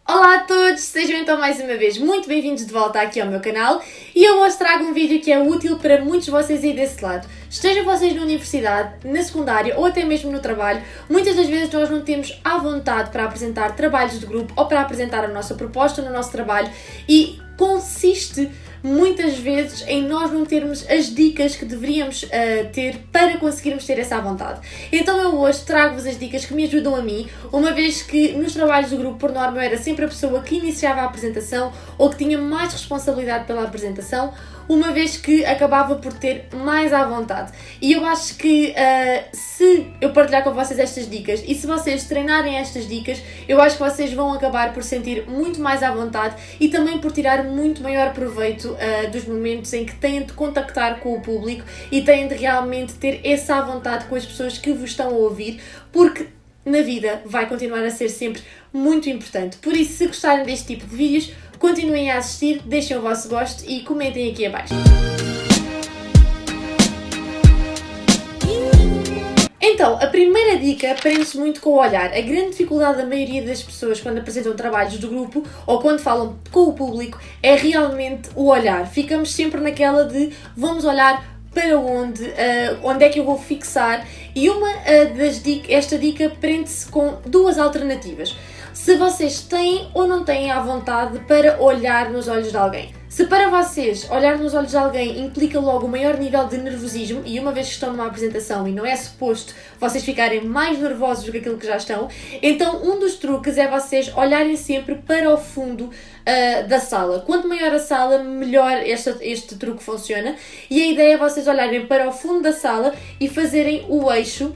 Olá a todos, sejam então mais uma vez muito bem-vindos de volta aqui ao meu canal e eu hoje trago um vídeo que é útil para muitos de vocês aí desse lado. Estejam vocês na universidade, na secundária ou até mesmo no trabalho, muitas das vezes nós não temos à vontade para apresentar trabalhos de grupo ou para apresentar a nossa proposta no nosso trabalho e consiste muitas vezes em nós não termos as dicas que deveríamos ter para conseguirmos ter essa vontade. Então eu hoje trago-vos as dicas que me ajudam a mim, uma vez que nos trabalhos do grupo, por norma, eu era sempre a pessoa que iniciava a apresentação ou que tinha mais responsabilidade pela apresentação, uma vez que acabava por ter mais à vontade. E eu acho que se eu partilhar com vocês estas dicas e se vocês treinarem estas dicas, eu acho que vocês vão acabar por sentir muito mais à vontade e também por tirar muito maior proveito dos momentos em que têm de contactar com o público e têm de realmente ter essa à vontade com as pessoas que vos estão a ouvir, porque na vida vai continuar a ser sempre muito importante. Por isso, se gostarem deste tipo de vídeos, continuem a assistir, deixem o vosso gosto e comentem aqui abaixo. Então, a primeira dica prende-se muito com o olhar. A grande dificuldade da maioria das pessoas quando apresentam trabalhos do grupo ou quando falam com o público é realmente o olhar. Ficamos sempre naquela de vamos olhar para onde é que eu vou fixar e esta dica prende-se com duas alternativas. Se vocês têm ou não têm à vontade para olhar nos olhos de alguém. Se para vocês olhar nos olhos de alguém implica logo um maior nível de nervosismo e uma vez que estão numa apresentação e não é suposto vocês ficarem mais nervosos do que aquilo que já estão, então um dos truques é vocês olharem sempre para o fundo da sala. Quanto maior a sala, melhor este truque funciona e a ideia é vocês olharem para o fundo da sala e fazerem o eixo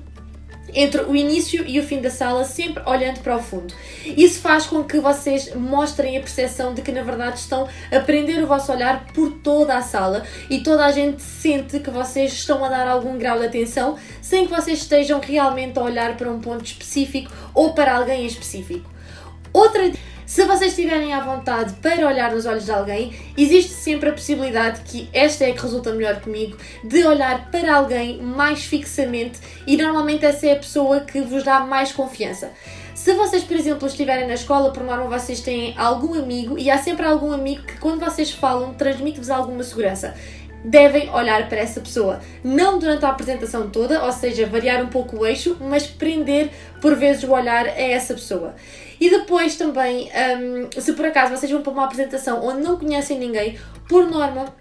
entre o início e o fim da sala, sempre olhando para o fundo. Isso faz com que vocês mostrem a percepção de que na verdade estão a prender o vosso olhar por toda a sala e toda a gente sente que vocês estão a dar algum grau de atenção sem que vocês estejam realmente a olhar para um ponto específico ou para alguém em específico. Se vocês estiverem à vontade para olhar nos olhos de alguém, existe sempre a possibilidade, que esta é a que resulta melhor comigo, de olhar para alguém mais fixamente e normalmente essa é a pessoa que vos dá mais confiança. Se vocês, por exemplo, estiverem na escola, por norma vocês têm algum amigo e há sempre algum amigo que quando vocês falam transmite-vos alguma segurança. Devem olhar para essa pessoa, não durante a apresentação toda, ou seja, variar um pouco o eixo, mas prender por vezes o olhar a essa pessoa. E depois também, se por acaso vocês vão para uma apresentação onde não conhecem ninguém, por norma,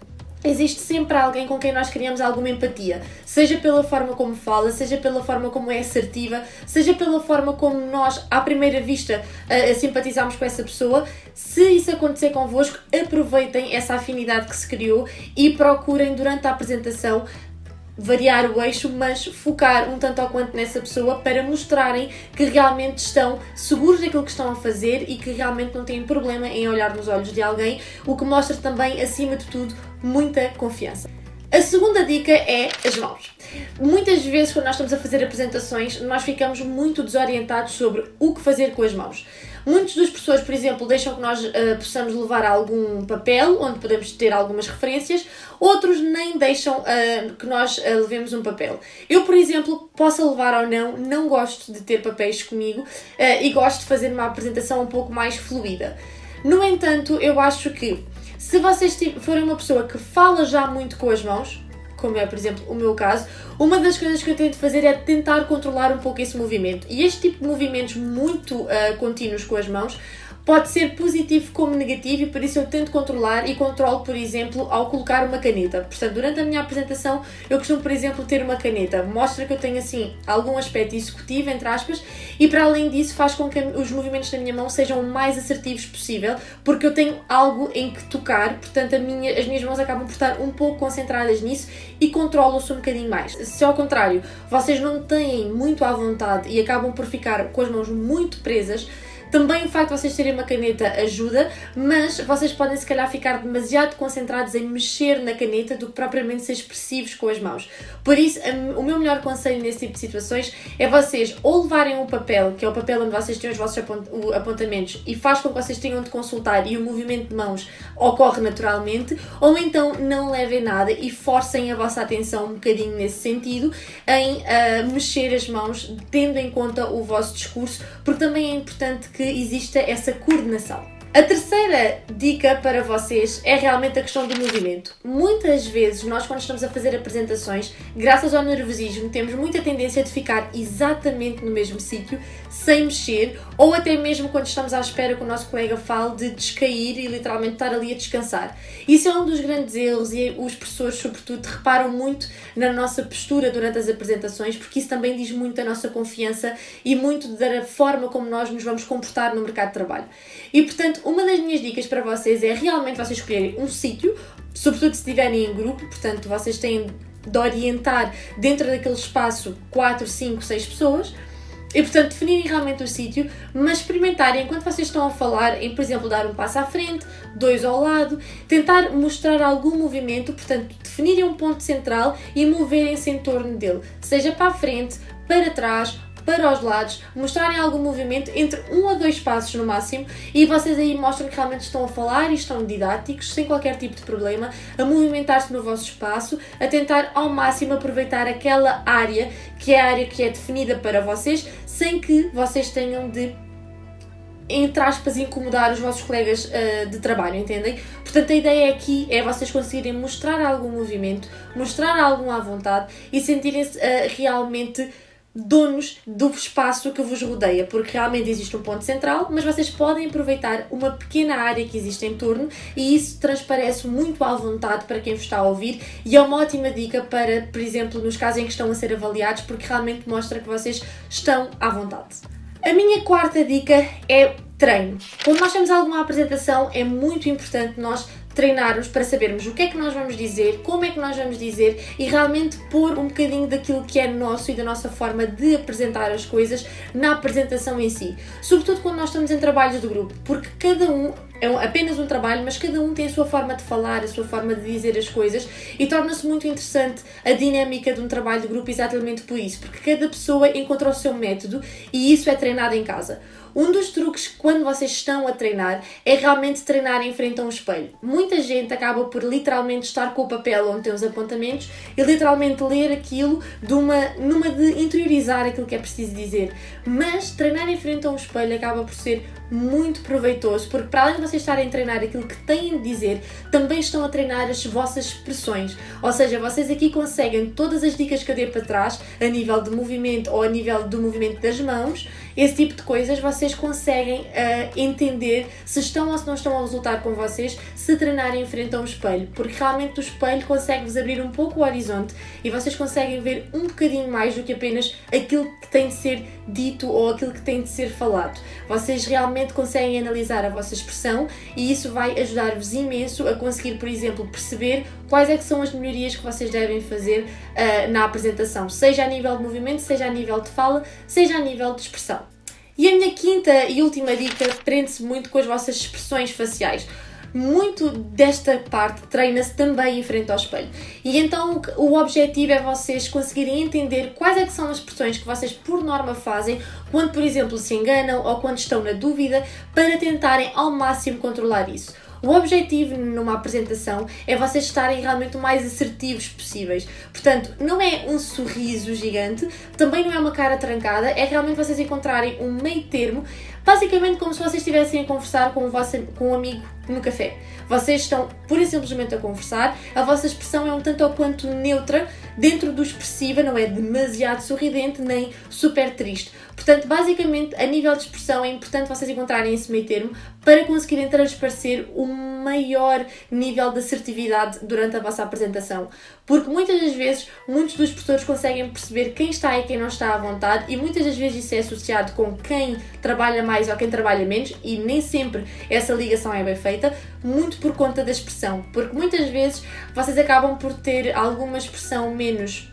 existe sempre alguém com quem nós criamos alguma empatia, seja pela forma como fala, seja pela forma como é assertiva, seja pela forma como nós, à primeira vista, simpatizamos com essa pessoa. Se isso acontecer convosco, aproveitem essa afinidade que se criou e procurem durante a apresentação variar o eixo, mas focar um tanto ou quanto nessa pessoa para mostrarem que realmente estão seguros daquilo que estão a fazer e que realmente não têm problema em olhar nos olhos de alguém, o que mostra também, acima de tudo, muita confiança. A segunda dica é as mãos. Muitas vezes, quando nós estamos a fazer apresentações, nós ficamos muito desorientados sobre o que fazer com as mãos. Muitos dos professores, por exemplo, deixam que nós possamos levar algum papel onde podemos ter algumas referências, outros nem deixam que nós levemos um papel. Eu, por exemplo, possa levar ou não gosto de ter papéis comigo e gosto de fazer uma apresentação um pouco mais fluida. No entanto, eu acho que se vocês forem uma pessoa que fala já muito com as mãos, como é, por exemplo, o meu caso, uma das coisas que eu tento fazer é tentar controlar um pouco esse movimento. E este tipo de movimentos muito contínuos com as mãos pode ser positivo como negativo e por isso eu tento controlar e controlo, por exemplo, ao colocar uma caneta. Portanto, durante a minha apresentação eu costumo, por exemplo, ter uma caneta. Mostra que eu tenho, assim, algum aspecto executivo, entre aspas, e para além disso faz com que os movimentos da minha mão sejam o mais assertivos possível, porque eu tenho algo em que tocar, portanto as minhas mãos acabam por estar um pouco concentradas nisso e controlam-se um bocadinho mais. Se ao contrário, vocês não têm muito à vontade e acabam por ficar com as mãos muito presas, também o facto de vocês terem uma caneta ajuda, mas vocês podem se calhar ficar demasiado concentrados em mexer na caneta do que propriamente ser expressivos com as mãos. Por isso, o meu melhor conselho nesse tipo de situações é vocês ou levarem um papel, que é o papel onde vocês têm os vossos apontamentos e faz com que vocês tenham de consultar e o movimento de mãos ocorre naturalmente, ou então não levem nada e forcem a vossa atenção um bocadinho nesse sentido em mexer as mãos, tendo em conta o vosso discurso, porque também é importante que exista essa coordenação. A terceira dica para vocês é realmente a questão do movimento. Muitas vezes nós, quando estamos a fazer apresentações, graças ao nervosismo, temos muita tendência de ficar exatamente no mesmo sítio, sem mexer, ou até mesmo quando estamos à espera que o nosso colega fale, de descair e literalmente estar ali a descansar. Isso é um dos grandes erros e os professores, sobretudo, reparam muito na nossa postura durante as apresentações, porque isso também diz muito da nossa confiança e muito da forma como nós nos vamos comportar no mercado de trabalho. E, portanto, uma das minhas dicas para vocês é realmente vocês escolherem um sítio, sobretudo se estiverem em grupo, portanto, vocês têm de orientar dentro daquele espaço 4, 5, 6 pessoas, e, portanto, definirem realmente o sítio, mas experimentarem enquanto vocês estão a falar em, por exemplo, dar um passo à frente, 2 ao lado, tentar mostrar algum movimento, portanto, definirem um ponto central e moverem-se em torno dele, seja para a frente, para trás, para os lados, mostrarem algum movimento entre 1 a 2 passos no máximo, e vocês aí mostram que realmente estão a falar e estão didáticos, sem qualquer tipo de problema, a movimentar-se no vosso espaço, a tentar ao máximo aproveitar aquela área que é a área que é definida para vocês, sem que vocês tenham de, entre aspas, incomodar os vossos colegas de trabalho, entendem? Portanto, a ideia aqui é vocês conseguirem mostrar algum movimento, mostrar algum à vontade e sentirem-se realmente donos do espaço que vos rodeia, porque realmente existe um ponto central, mas vocês podem aproveitar uma pequena área que existe em torno, e isso transparece muito à vontade para quem vos está a ouvir, e é uma ótima dica para, por exemplo, nos casos em que estão a ser avaliados, porque realmente mostra que vocês estão à vontade. A minha quarta dica é treino. Quando nós temos alguma apresentação, é muito importante nós treinarmos para sabermos o que é que nós vamos dizer, como é que nós vamos dizer, e realmente pôr um bocadinho daquilo que é nosso e da nossa forma de apresentar as coisas na apresentação em si. Sobretudo quando nós estamos em trabalhos de grupo, porque cada um é apenas um trabalho, mas cada um tem a sua forma de falar, a sua forma de dizer as coisas, e torna-se muito interessante a dinâmica de um trabalho de grupo exatamente por isso, porque cada pessoa encontra o seu método e isso é treinado em casa. Um dos truques quando vocês estão a treinar é realmente treinar em frente a um espelho. Muita gente acaba por literalmente estar com o papel onde tem os apontamentos e literalmente ler aquilo numa de interiorizar aquilo que é preciso dizer. Mas treinar em frente a um espelho acaba por ser muito proveitoso, porque para além de vocês estarem a treinar aquilo que têm de dizer, também estão a treinar as vossas expressões. Ou seja, vocês aqui conseguem todas as dicas que eu dei para trás, a nível de movimento ou a nível do movimento das mãos, esse tipo de coisas, vocês conseguem entender se estão ou se não estão a resultar com vocês se treinarem em frente a um espelho, porque realmente o espelho consegue-vos abrir um pouco o horizonte e vocês conseguem ver um bocadinho mais do que apenas aquilo que tem de ser dito ou aquilo que tem de ser falado. Vocês realmente conseguem analisar a vossa expressão e isso vai ajudar-vos imenso a conseguir, por exemplo, perceber quais é que são as melhorias que vocês devem fazer na apresentação, seja a nível de movimento, seja a nível de fala, seja a nível de expressão. E a minha quinta e última dica prende-se muito com as vossas expressões faciais. Muito desta parte treina-se também em frente ao espelho. E então o objetivo é vocês conseguirem entender quais é que são as expressões que vocês por norma fazem quando, por exemplo, se enganam ou quando estão na dúvida, para tentarem ao máximo controlar isso. O objetivo numa apresentação é vocês estarem realmente o mais assertivos possíveis. Portanto, não é um sorriso gigante, também não é uma cara trancada, é realmente vocês encontrarem um meio termo, basicamente como se vocês estivessem a conversar com um amigo no café. Vocês estão pura e simplesmente a conversar, a vossa expressão é um tanto ou quanto neutra, dentro do expressiva, não é demasiado sorridente nem super triste. Portanto, basicamente, a nível de expressão é importante vocês encontrarem esse meio termo para conseguirem transparecer o maior nível de assertividade durante a vossa apresentação. Porque muitas das vezes, muitos dos professores conseguem perceber quem está e quem não está à vontade e muitas das vezes isso é associado com quem trabalha mais ou quem trabalha menos e nem sempre essa ligação é bem feita, muito por conta da expressão. Porque muitas vezes vocês acabam por ter alguma expressão menos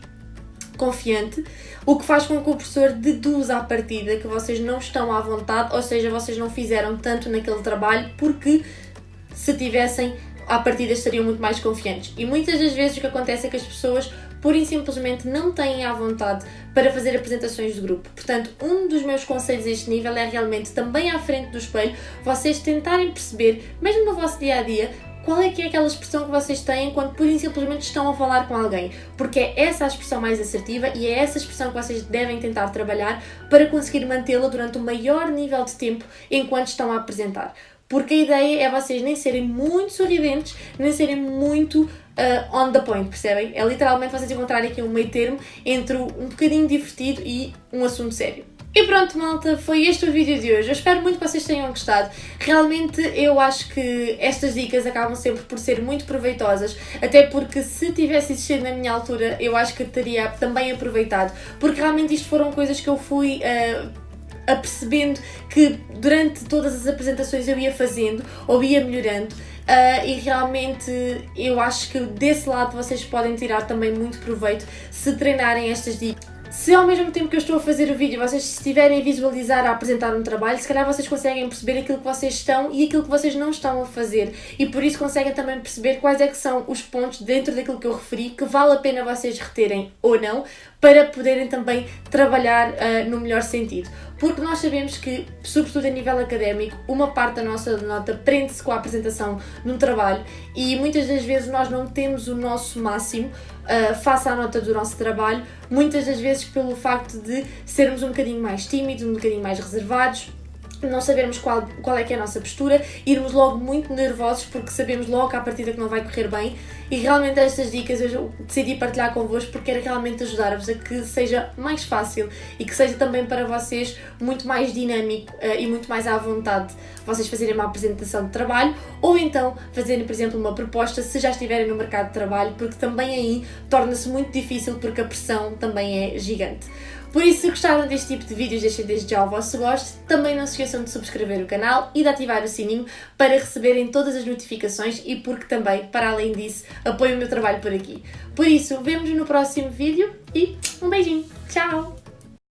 confiante, o que faz com que o professor deduza à partida que vocês não estão à vontade, ou seja, vocês não fizeram tanto naquele trabalho, porque se tivessem, à partida estariam muito mais confiantes. E muitas das vezes o que acontece é que as pessoas pura e simplesmente não têm à vontade para fazer apresentações de grupo. Portanto, um dos meus conselhos a este nível é realmente também à frente do espelho, vocês tentarem perceber, mesmo no vosso dia-a-dia, qual é que é aquela expressão que vocês têm quando pura e simplesmente estão a falar com alguém, porque é essa a expressão mais assertiva e é essa a expressão que vocês devem tentar trabalhar para conseguir mantê-la durante o maior nível de tempo enquanto estão a apresentar. Porque a ideia é vocês nem serem muito sorridentes, nem serem muito on the point, percebem? É literalmente vocês encontrarem aqui um meio termo entre um bocadinho divertido e um assunto sério. E pronto, malta, foi este o vídeo de hoje. Eu espero muito que vocês tenham gostado. Realmente eu acho que estas dicas acabam sempre por ser muito proveitosas, até porque se tivesse existido na minha altura, eu acho que teria também aproveitado, porque realmente isto foram coisas que eu fui apercebendo que durante todas as apresentações eu ia fazendo ou ia melhorando. E realmente eu acho que desse lado vocês podem tirar também muito proveito se treinarem estas dicas. Se ao mesmo tempo que eu estou a fazer o vídeo vocês estiverem a visualizar, a apresentar um trabalho, se calhar vocês conseguem perceber aquilo que vocês estão e aquilo que vocês não estão a fazer, e por isso conseguem também perceber quais é que são os pontos dentro daquilo que eu referi que vale a pena vocês reterem ou não, para poderem também trabalhar no melhor sentido. Porque nós sabemos que, sobretudo a nível académico, uma parte da nossa nota prende-se com a apresentação num trabalho e muitas das vezes nós não temos o nosso máximo face à nota do nosso trabalho, muitas das vezes pelo facto de sermos um bocadinho mais tímidos, um bocadinho mais reservados, não sabermos qual é que é a nossa postura, irmos logo muito nervosos porque sabemos logo à partida que não vai correr bem, e realmente estas dicas eu decidi partilhar convosco porque quero realmente ajudar-vos a que seja mais fácil e que seja também para vocês muito mais dinâmico e muito mais à vontade vocês fazerem uma apresentação de trabalho ou então fazerem, por exemplo, uma proposta se já estiverem no mercado de trabalho, porque também aí torna-se muito difícil porque a pressão também é gigante. Por isso, se gostaram deste tipo de vídeos, deixem desde já o vosso gosto. Também não se esqueçam de subscrever o canal e de ativar o sininho para receberem todas as notificações e porque também, para além disso, apoiem o meu trabalho por aqui. Por isso, vemo-nos no próximo vídeo e um beijinho. Tchau!